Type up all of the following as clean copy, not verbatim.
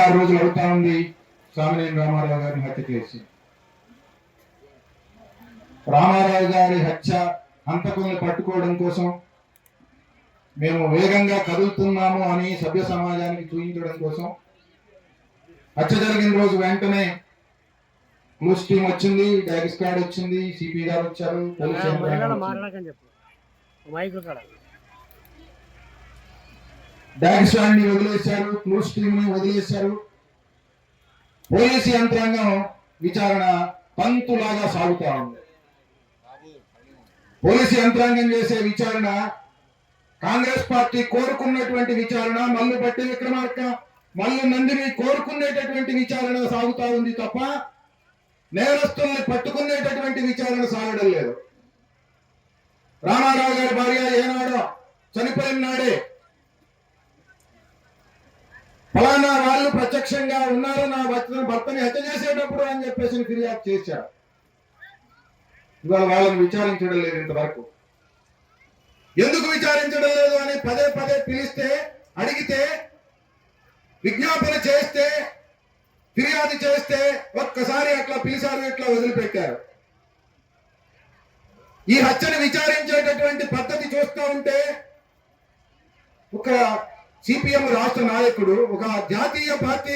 6 రోజులు అవుతా ఉంది సామినేని రామారావు గారిని హత్య చేసి. రామారావు గారి హత్య హంతకుల్ని పట్టుకోవడం కోసం మేము వేగంగా కదులుతున్నాము అని సభ్య సమాజానికి చూపించడం కోసం హత్య జరిగిన రోజు వెంటనే క్లూస్ టీం వచ్చింది, డాగ్ స్క్వాడ్ వచ్చింది, సిపి గారు వచ్చారు, డాగ్ స్క్వాడ్ ని వదిలేశారు, క్లూస్ టీం ని వదిలేశారు. పోలీసు యంత్రాంగం విచారణ పంతులాగా సాగుతా ఉంది. పోలీసు యంత్రాంగం చేసే విచారణ కాంగ్రెస్ పార్టీ కోరుకున్నటువంటి విచారణ, మల్లు బట్టి విక్రమార్క, మల్లు నందిని కోరుకునేటటువంటి విచారణ సాగుతా ఉంది తప్ప నేరస్తుల్ని పట్టుకునేటటువంటి విచారణ సాగడం లేదు. రామారావు గారి భార్య ఏనాడో చనిపోయిన నాడే ఫలానా వాళ్ళు ప్రత్యక్షంగా ఉన్నారు నా భర్తని హత్య చేసేటప్పుడు అని చెప్పేసి ఫిర్యాదు చేశారు. ఇవాళ వాళ్ళని విచారించడం లేదు. ఇంతవరకు ఎందుకు విచారించడం లేదు అని పదే పదే పిలిస్తే, అడిగితే, విజ్ఞాపన చేస్తే, ఫిర్యాదు చేస్తే ఒక్కసారి అట్లా పిలిచారు, ఇట్లా వదిలిపెట్టారు. ఈ హత్యను విచారించేటటువంటి పద్ధతి చూస్తూ ఉంటే ఒక సిపిఎం రాష్ట్ర నాయకుడు, ఒక జాతీయ పార్టీ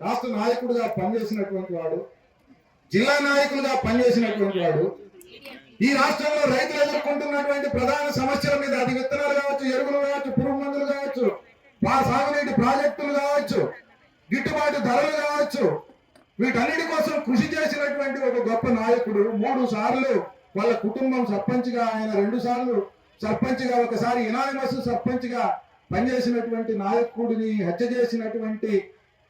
రాష్ట్ర నాయకుడుగా పనిచేసినటువంటి వాడు, జిల్లా నాయకులుగా పనిచేసినటువంటి వాడు, ఈ రాష్ట్రంలో రైతులు ఎదుర్కొంటున్నటువంటి ప్రధాన సమస్యల మీద, అది విత్తనాలు కావచ్చు, ఎరువులు కావచ్చు, పురుగు మందులు కావచ్చు, సాగునీటి ప్రాజెక్టులు కావచ్చు, గిట్టుబాటు ధరలు కావచ్చు, వీటన్నిటి కోసం కృషి చేసినటువంటి ఒక గొప్ప నాయకుడు. 3 సార్లు వాళ్ళ కుటుంబం సర్పంచ్గా, ఆయన 2 సార్లు సర్పంచ్గా, ఒకసారి ఇనానిమస్ సర్పంచ్గా పనిచేసినటువంటి నాయకుడిని హత్య చేసినటువంటి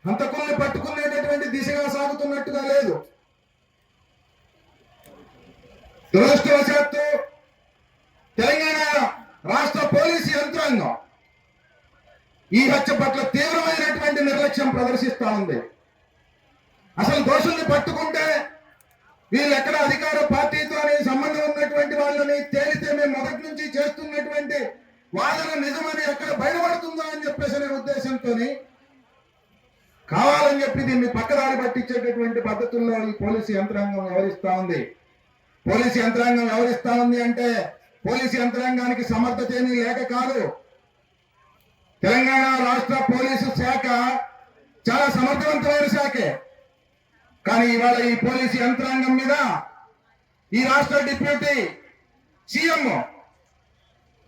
హంతకుల్ని పట్టుకునేటటువంటి దిశగా సాగుతున్నట్టుగా లేదు. దురదృష్టవశాత్తు తెలంగాణ రాష్ట్ర పోలీసు యంత్రాంగం ఈ హత్య పట్ల తీవ్రమైనటువంటి నిర్లక్ష్యం ప్రదర్శిస్తా ఉంది. అసలు దోషుల్ని పట్టుకుంటే వీళ్ళు ఎక్కడ అధికార పార్టీతో సంబంధం ఉన్నటువంటి వాళ్ళని తేలితే మేము మొదటి నుంచి చేస్తున్నటువంటి వాదన నిజమని ఎక్కడ బయటపడుతుందో అని చెప్పేసి అనే ఉద్దేశంతో కావాలని చెప్పి దీన్ని పక్కదారి పట్టించేటటువంటి పద్ధతుల్లో ఈ పోలీసు యంత్రాంగం వ్యవహరిస్తా ఉంది. పోలీసు యంత్రాంగం వ్యవహరిస్తా ఉంది అంటే పోలీసు యంత్రాంగానికి సమర్థత ఏమీ లేక కాదు. తెలంగాణ రాష్ట్ర పోలీసు శాఖ చాలా సమర్థవంతమైన శాఖే. కానీ ఇవాళ ఈ పోలీసు యంత్రాంగం మీద ఈ రాష్ట్ర డిప్యూటీ సీఎం,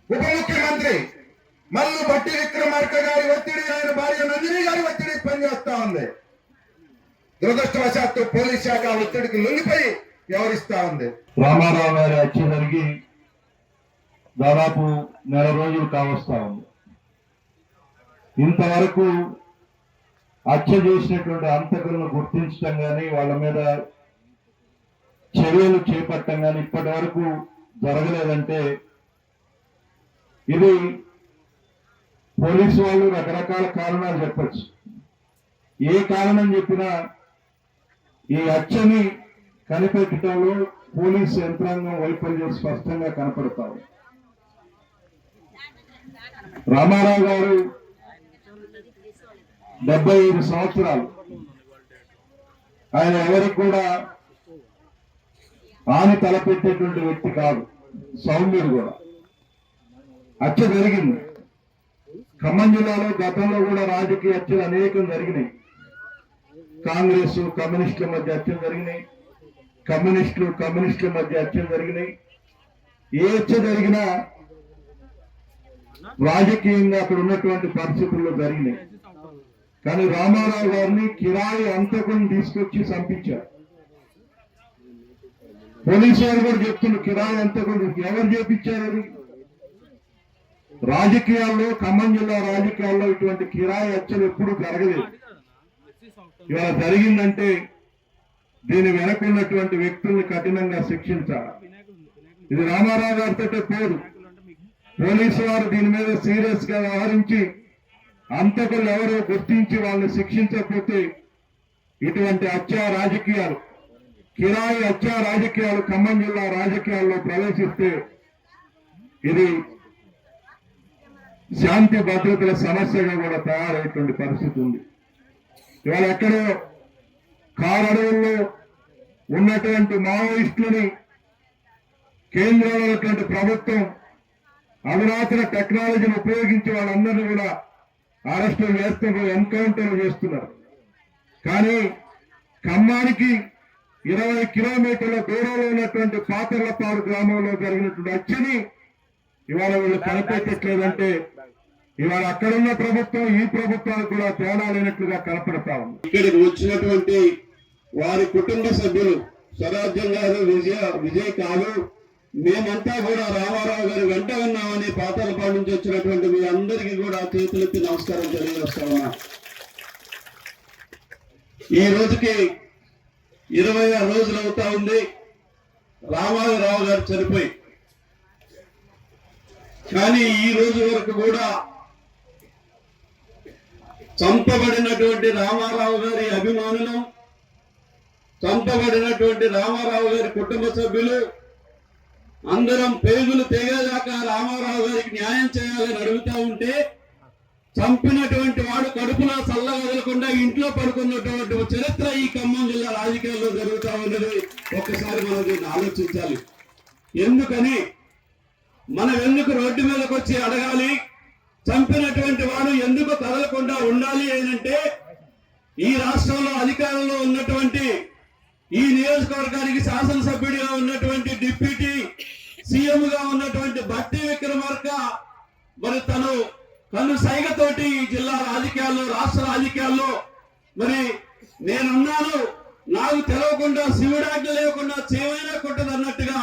ఉప ముఖ్యమంత్రి మల్లు బట్టి విక్రమార్క గారి ఒత్తిడి, ఆయన భార్య నందిని గారి ఒత్తిడి పనిచేస్తా ఉంది. దురదృష్టవశాత్తు పోలీస్ శాఖ ఒత్తిడికి లొంగిపోయి వ్యవహరిస్తా ఉంది. రామారావు గారి హత్య జరిగి దాదాపు 1 రోజులు కావస్తా ఉంది. ఇంతవరకు హత్య చేసినటువంటి హంతకులను గుర్తించడం కానీ, వాళ్ళ మీద చర్యలు చేపట్టడం కానీ ఇప్పటి వరకు జరగలేదంటే ఇది పోలీసు వాళ్ళు రకరకాల కారణాలు చెప్పచ్చు. ఏ కారణం చెప్పినా ఈ హత్యని కనిపెట్టడంలో పోలీసు యంత్రాంగం వైఫల్యం స్పష్టంగా కనపడతారు. రామారావు గారు 75 సంవత్సరాలు, ఆయన ఎవరికి కూడా హాని తలపెట్టేటువంటి వ్యక్తి కాదు, సౌమ్యుడు కూడా. హత్య జరిగింది. ఖమ్మం జిల్లాలో గతంలో కూడా రాజకీయ హత్యలు అనేకం జరిగినాయి. కాంగ్రెస్ కమ్యూనిస్టుల మధ్య హత్యలు జరిగినాయి, కమ్యూనిస్టుల మధ్య హత్యలు జరిగినాయి. ఏ హత్య జరిగినా రాజకీయంగా అక్కడ ఉన్నటువంటి పరిస్థితుల్లో జరిగినాయి. కానీ రామారావు గారిని కిరాయి హంతకుని తీసుకొచ్చి చంపించారు. పోలీసు వారు కూడా చెప్తున్నారు, కిరాయి హంతకుడు ఎవరు చేపించారు? రాజకీయాల్లో, ఖమ్మం జిల్లా రాజకీయాల్లో ఇటువంటి కిరాయి హత్యలు ఎప్పుడూ జరగలేదు. ఇవాళ జరిగిందంటే దీని వెనకున్నటువంటి వ్యక్తుల్ని కఠినంగా శిక్షించాలి. ఇది రామారావు గారితో పోదు. పోలీసు వారు దీని మీద సీరియస్ గా వ్యవహరించి హంతకులు ఎవరో గుర్తించి వాళ్ళని శిక్షించకపోతే ఇటువంటి హత్యా రాజకీయాలు, కిరాయి హత్యా రాజకీయాలు ఖమ్మం జిల్లా రాజకీయాల్లో ప్రవేశిస్తే ఇది శాంతి భద్రతల సమస్యగా కూడా తయారయ్యేటువంటి పరిస్థితి ఉంది. ఇవాళ ఎక్కడో కారడవుల్లో ఉన్నటువంటి మావోయిస్టులని కేంద్రంలో ఉన్నటువంటి ప్రభుత్వం అధునాతన టెక్నాలజీని ఉపయోగించి వాళ్ళందరినీ కూడా అరెస్టులు చేస్తున్నారు, ఎన్కౌంటర్లు చేస్తున్నారు. కానీ ఖమ్మానికి 20 కిలోమీటర్ల దూరంలో ఉన్నటువంటి పాతర్లపాడు గ్రామంలో జరిగినటువంటి హత్యని ఇవాళ వీళ్ళు కనిపెట్టట్లేదంటే ఇవాళ అక్కడున్న ప్రభుత్వం ఈ ప్రభుత్వానికి కూడా తేడా లేనట్లుగా కనపడతా ఉంది. ఇక్కడికి వచ్చినటువంటి వారి కుటుంబ సభ్యులు స్వరాజ్యం గారు, విజయ్ కాదు, మేమంతా కూడా రామారావు గారు వెంట ఉన్నామని పాతాలపాడు నుంచి వచ్చినటువంటి మీ అందరికీ కూడా చేతులెత్తి నమస్కారం తెలియజేస్తా ఉన్నా. ఈ రోజుకి 26 రోజులు అవుతా ఉంది రామారావు గారు చనిపోయి. కానీ ఈ రోజు వరకు కూడా చంపబడినటువంటి రామారావు గారి అభిమానులు, చంపబడినటువంటి రామారావు గారి కుటుంబ సభ్యులు అందరం పేగులు తెగేదాకా రామారావు గారికి న్యాయం చేయాలని అడుగుతా ఉంటే, చంపినటువంటి వాడు కడుపులో చల్ల వదలకుండా ఇంట్లో పడుకున్నటువంటి చరిత్ర ఈ ఖమ్మం జిల్లా రాజకీయాల్లో జరుగుతూ ఉన్నది. ఒక్కసారి మనం దీన్ని ఆలోచించాలి. ఎందుకని మనం ఎందుకు రోడ్డు మీదకి వచ్చి అడగాలి? చంపినటువంటి వాడు ఎందుకు కదలకుండా ఉండాలి అంటే, ఈ రాష్ట్రంలో అధికారంలో ఉన్నటువంటి, ఈ నియోజకవర్గానికి శాసనసభ్యుడిగా ఉన్నటువంటి డిప్యూటీ సీఎం గా ఉన్నటువంటి బట్టి విక్రమార్క మరి తను కన్ను సైగతోటి ఈ జిల్లా రాజకీయాల్లో, రాష్ట్ర రాజకీయాల్లో మరి నేనున్నాను, నాకు తెలవకుండా శివుడాజ్ఞ లేకుండా చేమైనా కొట్టదు అన్నట్టుగా,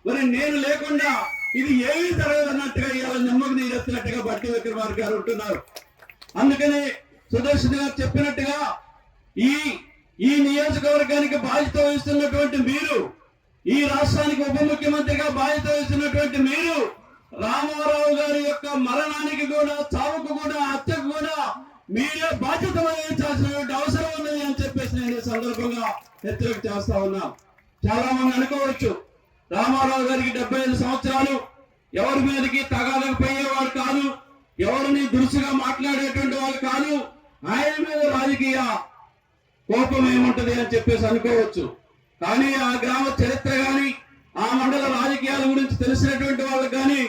మరి నేను లేకుండా ఇది ఏమీ జరగదు అన్నట్టుగా ఇవాళ నిమ్మకు నీరెత్తినట్టుగా బట్టి విక్రమార్క గారు ఉంటున్నారు. అందుకని సుదర్శన్ గారు చెప్పినట్టుగా ఈ నియోజకవర్గానికి బాధ్యత వహిస్తున్నటువంటి మీరు, ఈ రాష్ట్రానికి ఉప ముఖ్యమంత్రిగా బాధ్యత వహిస్తున్నటువంటి మీరు, రామారావు గారి యొక్క మరణానికి కూడా, చావుకు కూడా, హత్యకు కూడా మీరే బాధ్యత వహించాల్సినటువంటి అవసరం ఉన్నది అని చెప్పేసి నేను ఈ సందర్భంగా హెచ్చరిక చేస్తా ఉన్నా. చాలా మంది అనుకోవచ్చు రామారావు గారికి 75 సంవత్సరాలు, ఎవరి మీదకి తగాలకపోయేవాడు కాదు, ఎవరిని దురుసుగా మాట్లాడేటువంటి వాళ్ళు కాదు, ఆయన మీద రాజకీయ కోపం ఏముంటది అని చెప్పేసి అనుకోవచ్చు. కానీ ఆ గ్రామ చరిత్ర గాని, ఆ మండల రాజకీయాల గురించి తెలిసినటువంటి వాళ్ళకి కానీ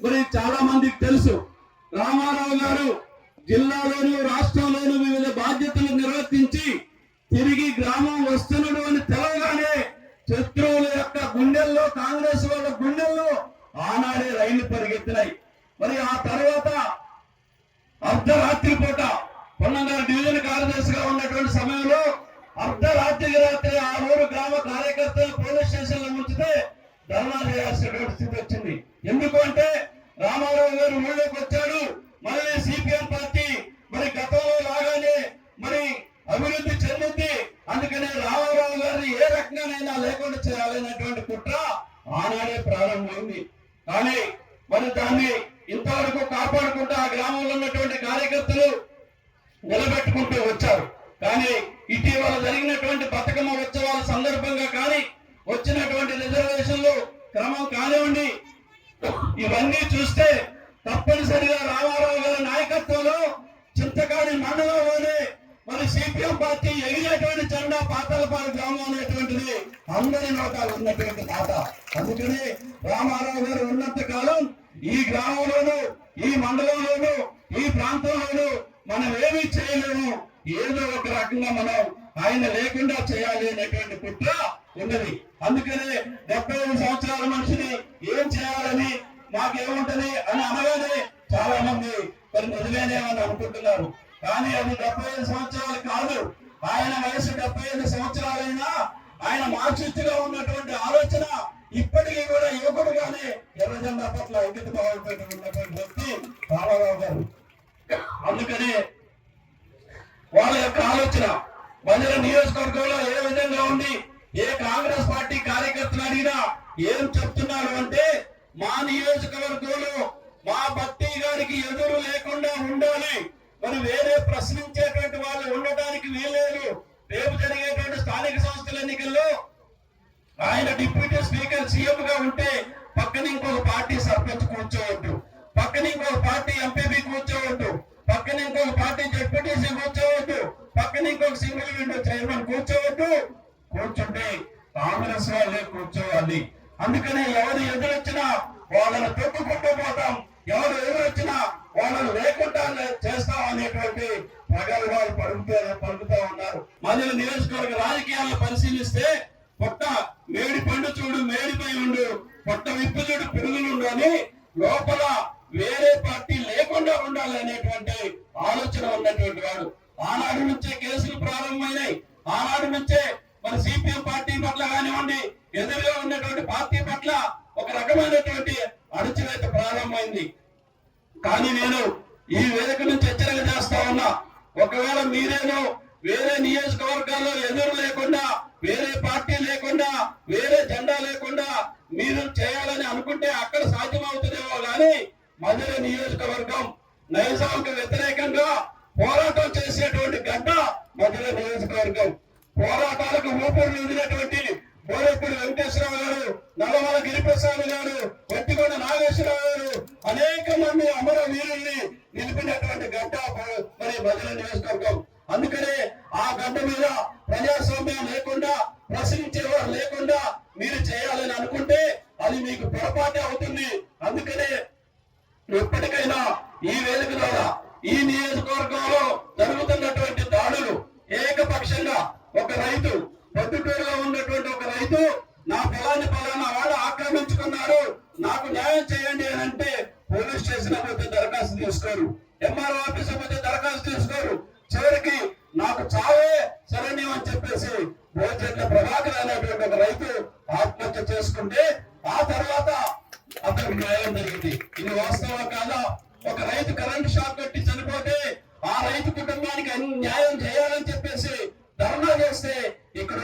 మరి చాలా మందికి తెలుసు. రామారావు గారు జిల్లాలోను రాష్ట్రంలోను వివిధ బాధ్యతలు నిర్వర్తించి తిరిగి గ్రామం వస్తున్నాడు అని తెలవగానే శత్రువుల యొక్క గుండెల్లో, కాంగ్రెస్ వాళ్ళ గుండెల్లో ఆనాడే రైళ్లు పరిగెత్తినాయి. మరి ఆ తర్వాత అర్ధరాత్రి పూట పొన్నంగారు డివిజన్ కార్యదర్శిగా ఉన్నటువంటి సమయంలో అర్ధరాత్రికి రాత్రి ఆ ఊరు గ్రామ కార్యకర్తలు పోలీస్ స్టేషన్ లో ఉంచితే ధర్నా చేయాల్సినటువంటి స్థితి వచ్చింది. ఎందుకు అంటే రామారావు గారు ఊళ్ళోకి వచ్చాడు, మళ్ళీ సిపిఎం పార్టీ మరి గతంలో లాగానే మరి అభివృద్ధి చెందింది, అందుకనే రామారావు గారిని ఏ రకంగానైనా లేకుండా చేయాలనేటువంటి కుట్ర ఆనాడే ప్రారంభమైంది. కానీ మరి దాన్ని ఇంతవరకు కాపాడుకుంటూ ఆ గ్రామంలో ఉన్నటువంటి కార్యకర్తలు నిలబెట్టుకుంటూ వచ్చారు. కానీ ఇటీవల జరిగినటువంటి బతుకమ్మ ఉత్సవాల సందర్భంగా కానీ, వచ్చినటువంటి రిజర్వేషన్లు క్రమం కానివ్వండి, ఇవన్నీ చూస్తే తప్పనిసరిగా రామారావు గారి నాయకత్వంలో చింతకాని మండలంలోనే మరి సిపిఎం పార్టీ ఎగిరేటువంటి జెండా పాతాలపాడు గ్రామం అనేటువంటిది అందరి నోటాలు ఉన్నటువంటి మాట. అందుకని రామారావు గారు ఉన్నంత కాలం ఈ గ్రామంలోనూ, ఈ మండలంలోనూ, ఈ ప్రాంతంలోనూ మనం ఏమీ చేయలేము. ఏదో ఒక రకంగా మనం ఆయన లేకుండా చేయాలి అనేటువంటి కుట్ర ఉన్నది. అందుకనే 75 సంవత్సరాల మనిషిని ఏం చేయాలని, మాకేముంటది అని అనగానే చాలా మంది మరి నిజమేనేమని అనుకుంటున్నారు. కానీ అది 75 సంవత్సరాలు కాదు. ఆయన వయసు 75 సంవత్సరాలైనా ఆయన మార్చిగా ఉన్నటువంటి ఆలోచన ఇప్పటికీ కూడా యువకుడుగానే ఎర్రజెండా పట్ల అంకిత భావంతో ఉన్నటువంటి వ్యక్తి రామారావు గారు. అందుకనే వాళ్ళ యొక్క ఆలోచన బంజార నియోజకవర్గంలో ఏ విధంగా ఉంది, ఏ కాంగ్రెస్ పార్టీ కార్యకర్తలు అడిగినా ఏం చెప్తున్నారు అంటే, మా నియోజకవర్గంలో మా భట్టి గారికి ఎదురు లేకుండా ఉండాలి, మరి వేరే ప్రశ్నించేటువంటి వాళ్ళు ఉండటానికి వీల్లేదు. రేపు జరిగేటువంటి స్థానిక సంస్థల ఎన్నికల్లో ఆయన డిప్యూటీ స్పీకర్ సీఎం గా ఉంటే పక్కన ఇంకొక పార్టీ సర్పంచ్ కూర్చోవద్దు, పక్కన ఇంకొక పార్టీ ఎంపీపీ వాళ్ళను తొక్కుకుంటూ పోతాం, ఎవరు ఎదురొచ్చినా వాళ్ళను లేకుండా చేస్తాం అనేటువంటి ప్రగల్భాలు పలుకుతూ ఉన్నారు. మధ్య నియోజకవర్గ రాజకీయాలను పరిశీలిస్తే పొట్ట మేడి పండు చూడు మేడిపై ఉండు, పొట్ట విప్పు చూడు పెరుగులుండు అని లోపల వేరే పార్టీ లేకుండా ఉండాలి అనేటువంటి ఆలోచన ఉన్నటువంటి వాడు. ఆనాడు నుంచే కేసులు ప్రారంభమైనాయి. ఆనాడు నుంచే మన సిపిఎం పార్టీ పట్ల కానివ్వండి, ఎదురుగా ఉన్నటువంటి పార్టీ పట్ల ఒక రకమైనటువంటి అణచివేత ప్రారంభమైంది. కానీ నేను ఈ వేదిక నుంచి హెచ్చరిక చేస్తా ఉన్నా, ఒకవేళ మీరేనో వేరే నియోజకవర్గాల్లో ఎదురు లేకుండా, వేరే పార్టీ లేకుండా, వేరే జెండా లేకుండా మీరు చేయాలని అనుకుంటే అక్కడ సాధ్యమవుతుందేమో కానీ మధుర నియోజకవర్గం నైజాంకు వ్యతిరేకంగా పోరాటం చేసేటువంటి గడ్డ మధుర నియోజకవర్గం. పోరాటాలకు ఊపిరి నిలిచినటువంటి పోరెప్పుడు వెంకటేశ్వరరావు గారు, నల్లమల గిరిప్రసాద్ గారు, వట్టిగొండ నాగేశ్వరరావు గారు, అనేక మంది అమర వీరుల్ని నిలిపినటువంటి గడ్డ మరి మధుర నియోజకవర్గం. అందుకనే ఆ గడ్డ మీద ప్రజాస్వామ్యం లేకుండా, ప్రశ్నించేవారు లేకుండా మీరు చేయాలని అనుకుంటే అది మీకు పొరపాటే అవుతుంది. అందుకనే ఎప్పటికైనా ఈ వేదిక ద్వారా ఈ నియోజకవర్గంలో జరుగుతున్నటువంటి దాడులు ఏకపక్షంగా ఒక రైతు, పొద్దుటూరులో ఉన్నటువంటి ఒక రైతు నా పొలాన్ని పలానా వాడు ఆక్రమించుకున్నారు, నాకు న్యాయం చేయండి అని అంటే పోలీస్ స్టేషన్ పోతే దరఖాస్తు తీసుకోరు, ఎంఆర్ఓ ఆఫీస్ పోతే దరఖాస్తు తీసుకోరు. చివరికి నాకు చావే శరణ్యం అని చెప్పేసి భోజన ప్రభాకర్ అనేటువంటి ఒక రైతు ఆత్మహత్య చేసుకుంటే ఆ తర్వాత అతనికి న్యాయం జరిగింది. ఇది వాస్తవం కాదా? ఒక రైతు కరెంట్ షాక్ కట్టి చనిపోతే ఆ రైతు కుటుంబానికి న్యాయం చేయాలని చెప్పేసి ధర్నా చేస్తే అక్కడ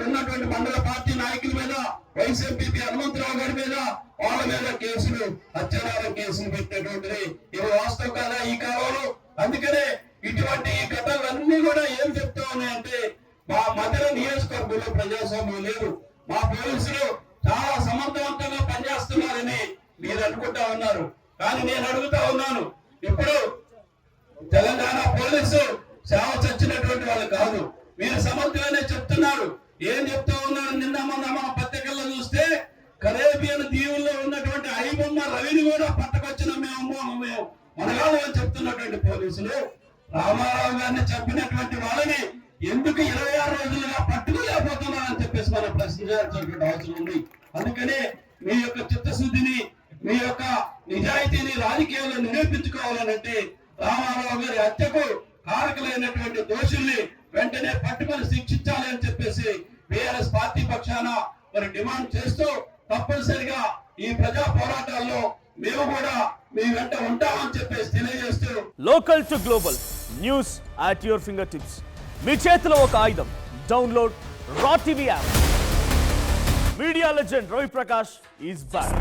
ఉన్నటువంటి మండల పార్టీ నాయకుల మీద, వైస్ ఎంపీ హనుమంతరావు గారి మీద, వాళ్ళ మీద కేసులు, హత్యాచారం కేసులు పెట్టేటువంటిది ఇది వాస్తవం కాదా ఈ కాలంలో? అందుకనే ఇటువంటి ఈ ఘటనలన్నీ కూడా ఏం చెప్తా ఉన్నాయంటే మా మధుర నియోజకవర్గంలో ప్రజాస్వామ్యం లేదు, మా పోలీసులు చాలా సమర్థవంతంగా పనిచేస్తున్నారని మీరు అనుకుంటా ఉన్నారు. కానీ నేను అడుగుతా ఉన్నాను, ఇప్పుడు తెలంగాణ పోలీసు సేవ చచ్చినటువంటి వాళ్ళు కాదు, మీరు సమర్థులనే చెప్తున్నారు. ఏం చెప్తా ఉన్నారు? నిన్న మొన్న మన పత్రికల్లో చూస్తే కరేబియన్ దీవుల్లో ఉన్నటువంటి ఐబొమ్మ రవిని కూడా పట్టకొచ్చిన మేము మనగాళ్ళు అని చెప్తున్నటువంటి పోలీసులు రామారావు గారిని చంపినటువంటి వాళ్ళని ఎందుకు 26 రోజులుగా పట్టుకోలేకపోతున్నారని చెప్పేసి మనం ప్రశ్నించాల్సినటువంటి అవసరం ఉంది. అందుకనే మీ యొక్క చిత్తశుద్ధిని, మీ యొక్క నిజాయితీని రాజకీయాల్లో నిరూపించుకోవాలనంటే రామారావు గారి హత్యకు కారకులైనటువంటి దోషుల్ని వెంటనే పట్టుకొని శిక్షించాలి అని చెప్పేసి బీఆర్ఎస్ పార్టీ పక్షాన మరి డిమాండ్ చేస్తూ తప్పనిసరిగా ఈ ప్రజా పోరాటాల్లో మేము కూడా మీ వెంట ఉంటామని చెప్పేసి తెలియజేస్తూ local to global news at your fingertips. మీ చేతిలో ఒక ఆయుధం. Download raw TV app. Media legend Ravi Prakash is back.